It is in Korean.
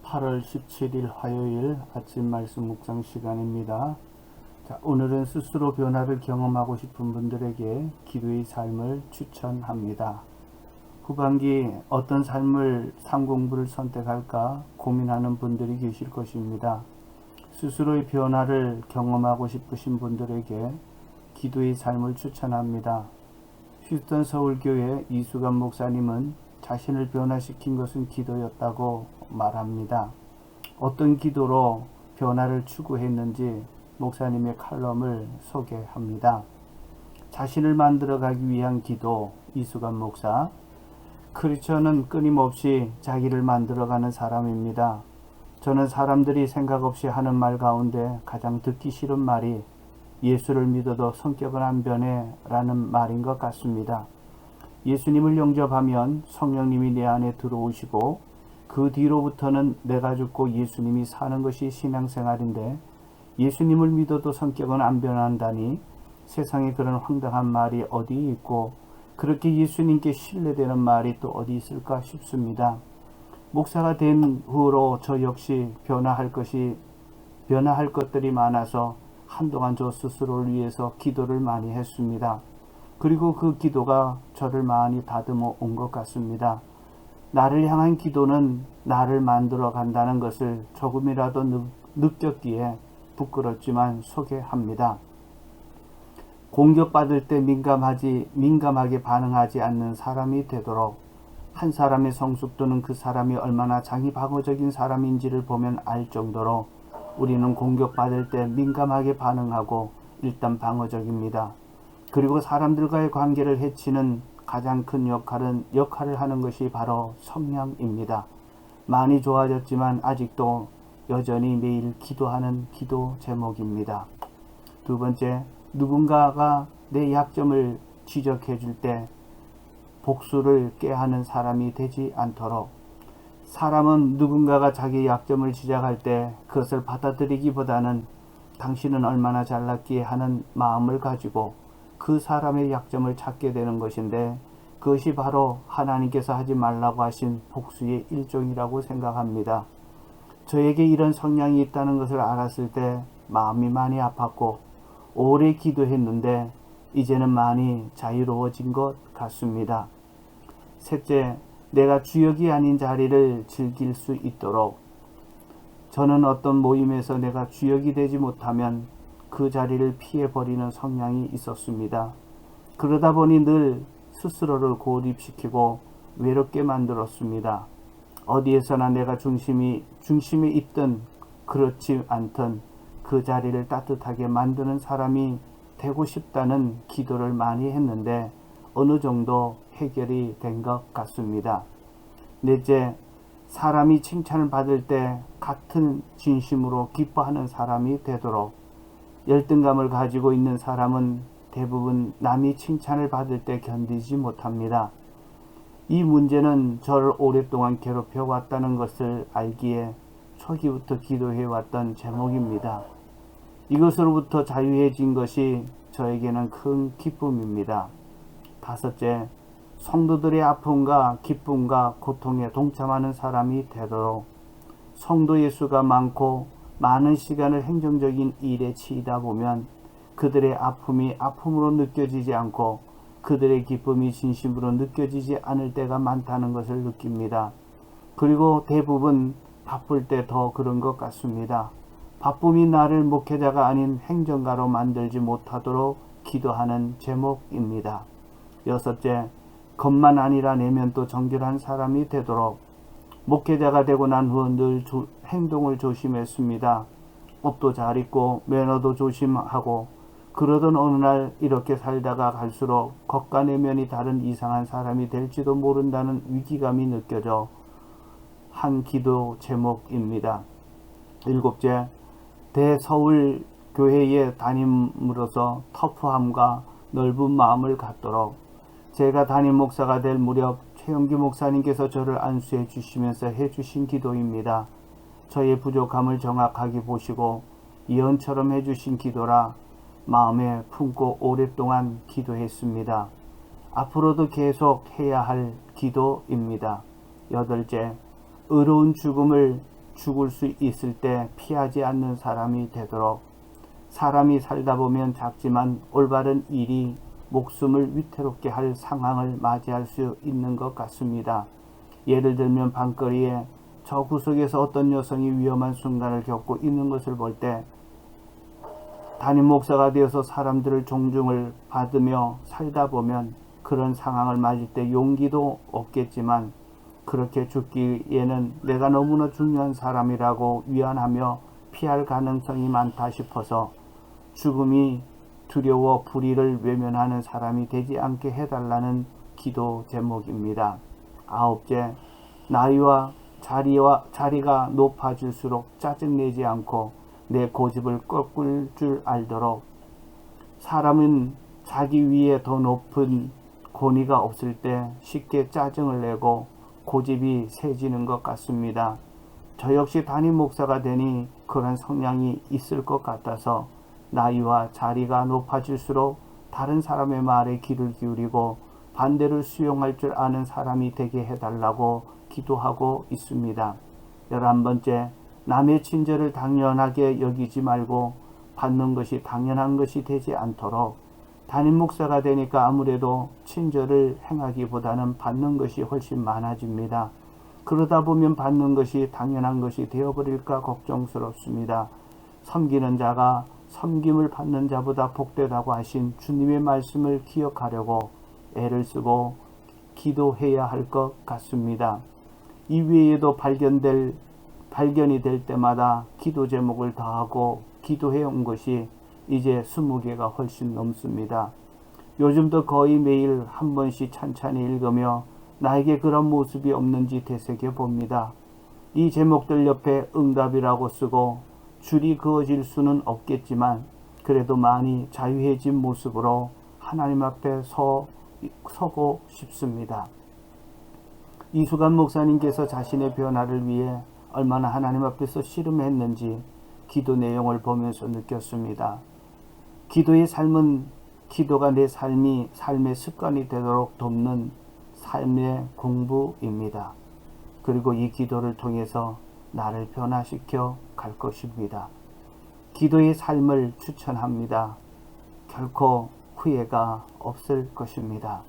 8월 17일 화요일 아침 말씀 묵상 시간입니다. 오늘은 스스로 변화를 경험하고 싶은 분들에게 기도의 삶을 추천합니다. 후반기 어떤 삶을 삶공부를 선택할까 고민하는 분들이 계실 것입니다. 스스로의 변화를 경험하고 싶으신 분들에게 기도의 삶을 추천합니다. 휴스턴 서울교회 이수감 목사님은 자신을 변화시킨 것은 기도였다고 말합니다. 어떤 기도로 변화를 추구했는지 목사님의 칼럼을 소개합니다. 자신을 만들어가기 위한 기도, 이수감 목사. 크리스천은 끊임없이 자기를 만들어가는 사람입니다. 저는 사람들이 생각 없이 하는 말 가운데 가장 듣기 싫은 말이 예수를 믿어도 성격은 안 변해 라는 말인 것 같습니다. 예수님을 영접하면 성령님이 내 안에 들어오시고 그 뒤로부터는 내가 죽고 예수님이 사는 것이 신앙생활인데 예수님을 믿어도 성격은 안 변한다니 세상에 그런 황당한 말이 어디 있고 그렇게 예수님께 신뢰되는 말이 또 어디 있을까 싶습니다. 목사가 된 후로 저 역시 변화할 것들이 많아서 한동안 저 스스로를 위해서 기도를 많이 했습니다. 그리고 그 기도가 저를 많이 다듬어 온 것 같습니다. 나를 향한 기도는 나를 만들어 간다는 것을 조금이라도 느꼈기에 부끄럽지만 소개합니다. 공격받을 때 민감하게 반응하지 않는 사람이 되도록 한 사람의 성숙도는 그 사람이 얼마나 장의방어적인 사람인지를 보면 알 정도로 우리는 공격받을 때 민감하게 반응하고 일단 방어적입니다. 그리고 사람들과의 관계를 해치는 가장 큰 역할을 하는 것이 바로 성량입니다. 많이 좋아졌지만 아직도 여전히 매일 기도하는 기도 제목입니다. 두 번째, 누군가가 내 약점을 지적해 줄 때 복수를 꾀하는 사람이 되지 않도록. 사람은 누군가가 자기 약점을 지적할 때 그것을 받아들이기보다는 당신은 얼마나 잘났기에 하는 마음을 가지고 그 사람의 약점을 찾게 되는 것인데 그것이 바로 하나님께서 하지 말라고 하신 복수의 일종이라고 생각합니다. 저에게 이런 성향이 있다는 것을 알았을 때 마음이 많이 아팠고 오래 기도했는데 이제는 많이 자유로워진 것 같습니다. 셋째, 내가 주역이 아닌 자리를 즐길 수 있도록. 저는 어떤 모임에서 내가 주역이 되지 못하면 그 자리를 피해버리는 성향이 있었습니다. 그러다 보니 늘 스스로를 고립시키고 외롭게 만들었습니다. 어디에서나 내가 중심에 있든 그렇지 않든 그 자리를 따뜻하게 만드는 사람이 되고 싶다는 기도를 많이 했는데 어느 정도 해결이 된 것 같습니다. 넷째, 사람이 칭찬을 받을 때 같은 진심으로 기뻐하는 사람이 되도록. 열등감을 가지고 있는 사람은 대부분 남이 칭찬을 받을 때 견디지 못합니다. 이 문제는 저를 오랫동안 괴롭혀 왔다는 것을 알기에 초기부터 기도해왔던 제목입니다. 이것으로부터 자유해진 것이 저에게는 큰 기쁨입니다. 다섯째, 성도들의 아픔과 기쁨과 고통에 동참하는 사람이 되도록. 성도의 수가 많고 많은 시간을 행정적인 일에 치이다 보면 그들의 아픔이 아픔으로 느껴지지 않고 그들의 기쁨이 진심으로 느껴지지 않을 때가 많다는 것을 느낍니다. 그리고 대부분 바쁠 때 더 그런 것 같습니다. 바쁨이 나를 목회자가 아닌 행정가로 만들지 못하도록 기도하는 제목입니다. 여섯째, 겉만 아니라 내면도 정결한 사람이 되도록. 목회자가 되고 난 후 늘 행동을 조심했습니다. 옷도 잘 입고 매너도 조심하고 그러던 어느 날 이렇게 살다가 갈수록 겉과 내면이 다른 이상한 사람이 될지도 모른다는 위기감이 느껴져 한 기도 제목입니다. 일곱째, 대서울 교회에 다님으로써 터프함과 넓은 마음을 갖도록. 제가 담임 목사가 될 무렵 최영기 목사님께서 저를 안수해 주시면서 해주신 기도입니다. 저의 부족함을 정확하게 보시고 예언처럼 해주신 기도라 마음에 품고 오랫동안 기도했습니다. 앞으로도 계속 해야 할 기도입니다. 여덟째, 의로운 죽음을 죽을 수 있을 때 피하지 않는 사람이 되도록, 사람이 살다 보면 작지만 올바른 일이 목숨을 위태롭게 할 상황을 맞이할 수 있는 것 같습니다. 예를 들면 밤거리에 저 구석에서 어떤 여성이 위험한 순간을 겪고 있는 것을 볼 때 담임 목사가 되어서 사람들을 존중을 받으며 살다 보면 그런 상황을 맞을 때 용기도 없겠지만 그렇게 죽기에는 내가 너무나 중요한 사람이라고 위안하며 피할 가능성이 많다 싶어서 죽음이 두려워 불의를 외면하는 사람이 되지 않게 해달라는 기도 제목입니다. 아홉째, 나이와 자리가 높아질수록 짜증내지 않고 내 고집을 꺾을 줄 알도록, 사람은 자기 위에 더 높은 권위가 없을 때 쉽게 짜증을 내고 고집이 세지는 것 같습니다. 저 역시 담임 목사가 되니 그런 성향이 있을 것 같아서 나이와 자리가 높아질수록 다른 사람의 말에 귀를 기울이고 반대를 수용할 줄 아는 사람이 되게 해달라고 기도하고 있습니다. 11번째, 남의 친절을 당연하게 여기지 말고 받는 것이 당연한 것이 되지 않도록, 담임 목사가 되니까 아무래도 친절을 행하기보다는 받는 것이 훨씬 많아집니다. 그러다 보면 받는 것이 당연한 것이 되어버릴까 걱정스럽습니다. 섬기는 자가 섬김을 받는 자보다 복되다고 하신 주님의 말씀을 기억하려고 애를 쓰고 기도해야 할 것 같습니다. 이외에도 발견이 될 때마다 기도 제목을 더하고 기도해 온 것이 이제 20개가 훨씬 넘습니다. 요즘도 거의 매일 한 번씩 찬찬히 읽으며 나에게 그런 모습이 없는지 되새겨 봅니다. 이 제목들 옆에 응답이라고 쓰고 줄이 그어질 수는 없겠지만 그래도 많이 자유해진 모습으로 하나님 앞에 서고 싶습니다. 이수간 목사님께서 자신의 변화를 위해 얼마나 하나님 앞에서 씨름했는지 기도 내용을 보면서 느꼈습니다. 기도의 삶은 기도가 내 삶의 습관이 되도록 돕는 삶의 공부입니다. 그리고 이 기도를 통해서 나를 변화시켜 갈 것입니다. 기도의 삶을 추천합니다. 결코 후회가 없을 것입니다.